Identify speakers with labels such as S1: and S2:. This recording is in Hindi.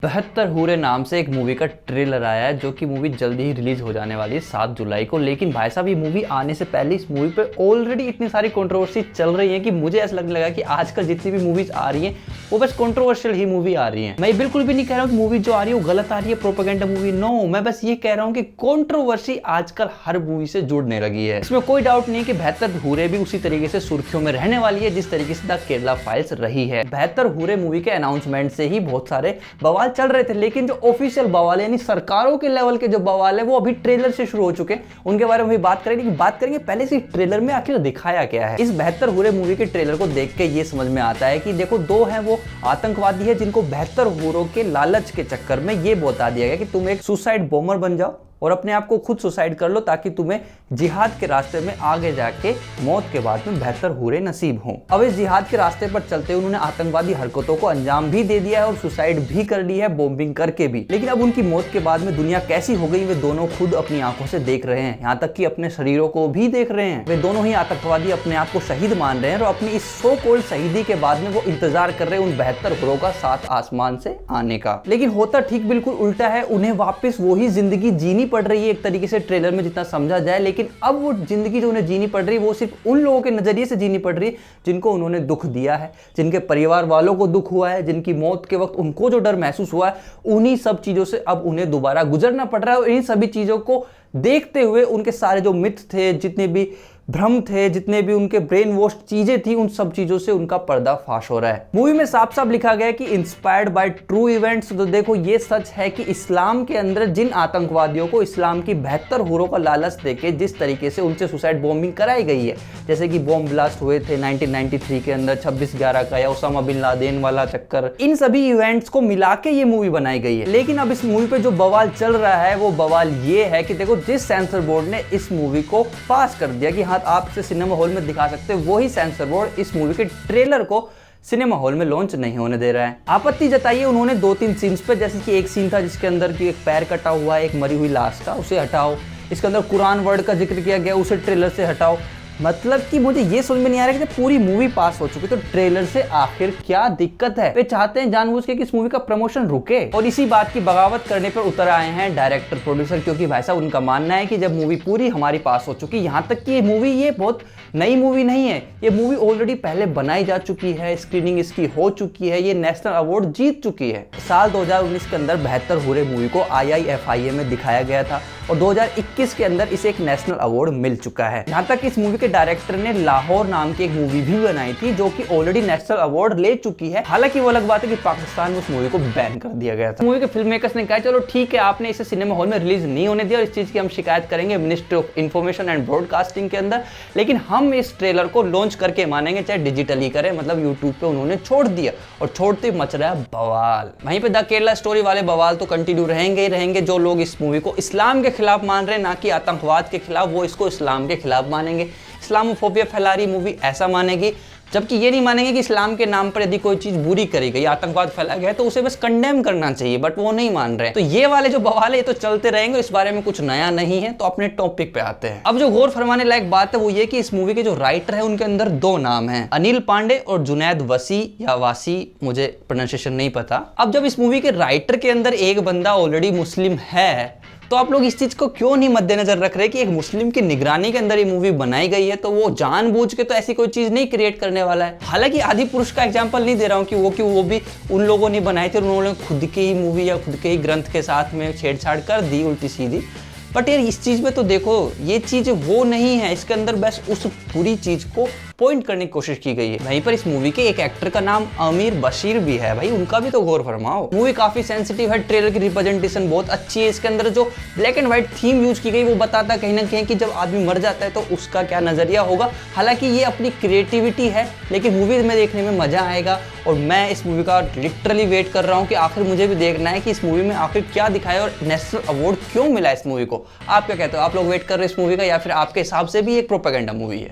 S1: 72 हूरे नाम से एक मूवी का ट्रेलर आया है जो कि मूवी जल्दी ही रिलीज हो जाने वाली है 7 जुलाई को। लेकिन भाई साहब ये मूवी आने से पहले इस मूवी पे ऑलरेडी इतनी सारी कंट्रोवर्सी चल रही है कि मुझे ऐसा लगने लगा कि आजकल जितनी भी मूवीज आ रही हैं वो बस कंट्रोवर्शियल ही मूवी आ रही है। मैं बिल्कुल भी नहीं कह रहा हूँ कि मूवी जो आ रही है वो गलत आ रही है, प्रोपेगेंडा मूवी, नो। मैं बस ये कह रहा हूँ कि कंट्रोवर्सी आजकल हर मूवी से जुड़ने लगी है। इसमें कोई डाउट नहीं कि 72 हूरे भी उसी तरीके से सुर्खियों में रहने वाली है जिस तरीके से द केरला फाइल्स रही है। 72 हूरे मूवी के अनाउंसमेंट से ही बहुत सारे बवाल चल रहे थे, लेकिन जो ऑफिशियल बवाल यानी सरकारों के लेवल के जो बवाल है वो अभी ट्रेलर से शुरू हो चुके हैं। उनके बारे में भी बात करेंगे पहले से ट्रेलर में आखिर दिखाया क्या है। इस 72 हूरे मूवी के ट्रेलर को देख के ये समझ में आता है कि देखो दो हैं वो आतंकवादी है जिनको 72 हूरों के लालच के चक्कर में ये बता दिया गया कि तुम एक सुसाइड बॉम्बर बन जाओ और अपने आप को खुद सुसाइड कर लो ताकि तुम्हें जिहाद के रास्ते में आगे जाके मौत के बाद में 72 हूरे नसीब हों। अब इस जिहाद के रास्ते पर चलते उन्होंने आतंकवादी हरकतों को अंजाम भी दे दिया है और सुसाइड भी कर ली है, बॉम्बिंग करके भी। लेकिन अब उनकी मौत के बाद में दुनिया कैसी हो गई वे दोनों खुद अपनी आंखों से देख रहे हैं, यहाँ तक कि अपने शरीरों को भी देख रहे हैं। वे दोनों ही आतंकवादी अपने आप को शहीद मान रहे हैं और अपनी इस सो कॉल्ड शहीदी के बाद में वो इंतजार कर रहे हैं उन 72 हूरों का सात आसमान से आने का। लेकिन होता ठीक बिल्कुल उल्टा है, उन्हें वापस वही जिंदगी जीनी पड़ रही है एक तरीके से ट्रेलर में जितना समझा जाए। लेकिन अब वो जिंदगी जो उन्हें जीनी पड़ रही है वो सिर्फ उन लोगों के नजरिए से जीनी पड़ रही है जिनको उन्होंने दुख दिया है, जिनके परिवार वालों को दुख हुआ है, जिनकी मौत के वक्त उनको जो डर महसूस हुआ है उन्हीं सब चीजों से अब उन्हें दोबारा गुजरना पड़ रहा है। और इन सभी चीजों को देखते हुए उनके सारे जो मिथ थे, जितने भी भ्रम थे, जितने भी उनके ब्रेन वॉश चीजें थी, उन सब चीजों से उनका पर्दाफाश हो रहा है। मूवी में साफ साफ लिखा गया है कि इंस्पायर्ड बाय ट्रू इवेंट्स। तो देखो ये सच है कि इस्लाम के अंदर जिन आतंकवादियों को इस्लाम की 72 हूरों का लालच देके जिस तरीके से उनसे सुसाइड बॉम्बिंग कराई गई है, जैसे कि बॉम्ब ब्लास्ट हुए थे 1993 के अंदर 26/11 का, या उसामा बिन लादेन वाला चक्कर, इन सभी इवेंट्स को मिला के ये मूवी बनाई गई है। लेकिन अब इस मूवी पे जो बवाल चल रहा है वो बवाल ये है कि देखो जिस सेंसर बोर्ड ने इस मूवी को पास कर दिया कि हाँ आप इसे सिनेमा हॉल में दिखा सकते हैं, वही सेंसर बोर्ड इस मूवी के ट्रेलर को सिनेमा हॉल में लॉन्च नहीं होने दे रहा है। आपत्ति जताई है उन्होंने 2-3 सीन्स पे, जैसे कि एक सीन था जिसके अंदर की एक पैर कटा हुआ है, एक मरी हुई लाश का, उसे हटाओ। इसके अंदर कुरान वर्ड का जिक्र किया गया, उसे ट्रेलर से हटाओ। मतलब कि मुझे ये समझ में नहीं आ रहा कि पूरी मूवी पास हो चुकी तो ट्रेलर से आखिर क्या दिक्कत है। वे चाहते हैं जानबूझ के कि इस मूवी का प्रमोशन रुके और इसी बात की बगावत करने पर उतर आए हैं डायरेक्टर प्रोड्यूसर, क्योंकि भाई साहब उनका मानना है कि जब मूवी पूरी हमारी पास हो चुकी, यहाँ तक कि ये मूवी ये बहुत नई मूवी नहीं है, ये मूवी ऑलरेडी पहले बनाई जा चुकी है, स्क्रीनिंग इसकी हो चुकी है, ये नेशनल अवार्ड जीत चुकी है। साल 2019 के अंदर 72 हूरे मूवी को IIFIA में दिखाया गया था और 2021 के अंदर इसे एक नेशनल अवार्ड मिल चुका है। यहाँ तक इस मूवी के डायरेक्टर ने लाहौर नाम की एक मूवी भी बनाई थी जो कि ऑलरेडी नेशनल अवार्ड ले चुकी है। हालांकि वो अलग बात है कि पाकिस्तान में उस मूवी को बैन कर दिया गया था। मूवी के फिल्म मेकर्स ने कहा चलो ठीक है, आपने इसे सिनेमा हॉल में रिलीज नहीं होने दिया और इस चीज की हम शिकायत करेंगे ministry of information and broadcasting के अंदर, लेकिन हम इस ट्रेलर को लॉन्च करके मानेंगे, चाहे डिजिटली करें। मतलब यूट्यूब पे उन्होंने छोड़ दिया और छोड़ते मच रहा है बवाल। वहीं पे द केरला स्टोरी वाले बवाल तो कंटिन्यू रहेंगे ही रहेंगे। जो लोग इस मूवी को इस्लाम के खिलाफ मान रहे हैं, ना कि आतंकवाद के खिलाफ, वो इसको इस्लाम के खिलाफ मानेंगे। इस्लामोफोबिया फैला रही मूवी ऐसा मानेगी, जबकि ये नहीं मानेंगे कि इस्लाम के नाम पर यदि कोई चीज बुरी करी गई, आतंकवाद फैला गया तो उसे बस कंडेम करना चाहिए, बट वो नहीं मान रहे। तो ये वाले जो बवाल है ये तो चलते रहेंगे, इस बारे में कुछ नया नहीं है। तो अपने टॉपिक पे आते हैं। अब जो गौर फरमाने लायक बात है वो ये कि इस मूवी के जो राइटर है उनके अंदर 2 नाम है, अनिल पांडे और जुनैद वसी या वासी, मुझे प्रोनाउंसिएशन नहीं पता। अब जब इस मूवी के राइटर के अंदर एक बंदा ऑलरेडी मुस्लिम है तो आप लोग इस चीज को क्यों नहीं मद्देनजर रख रहे कि एक मुस्लिम की निगरानी के अंदर ये मूवी बनाई गई है, तो वो जानबूझ के तो ऐसी कोई चीज नहीं क्रिएट करने वाला है। हालांकि आदि पुरुष का एग्जांपल नहीं दे रहा हूँ कि वो भी उन लोगों ने बनाए थे, उन्होंने खुद की ही मूवी या खुद के ही ग्रंथ के साथ में छेड़छाड़ कर दी उल्टी सीधी। बट यार इस चीज में तो देखो ये चीज वो नहीं है, इसके अंदर बस उस पूरी चीज को पॉइंट करने की कोशिश की गई है। वहीं पर इस मूवी के एक एक्टर का नाम आमिर बशीर भी है, भाई उनका भी तो गौर फरमाओ। मूवी काफी सेंसिटिव है, ट्रेलर की रिप्रेजेंटेशन बहुत अच्छी है। इसके अंदर जो black and white theme use की गई वो बताता कहीं ना कहीं कि जब आदमी मर जाता है तो उसका क्या नजरिया होगा। हालांकि ये अपनी क्रिएटिविटी है, लेकिन मूवी में देखने में मजा आएगा और मैं इस मूवी का लिटरली वेट कर रहा हूँ कि आखिर मुझे भी देखना है कि इस मूवी में आखिर क्या दिखाया और नेशनल अवार्ड क्यों मिला इस मूवी को। आप क्या कहते हो? आप लोग वेट कर रहे हो इस मूवी का या फिर आपके हिसाब से भी एक प्रोपेगेंडा मूवी है?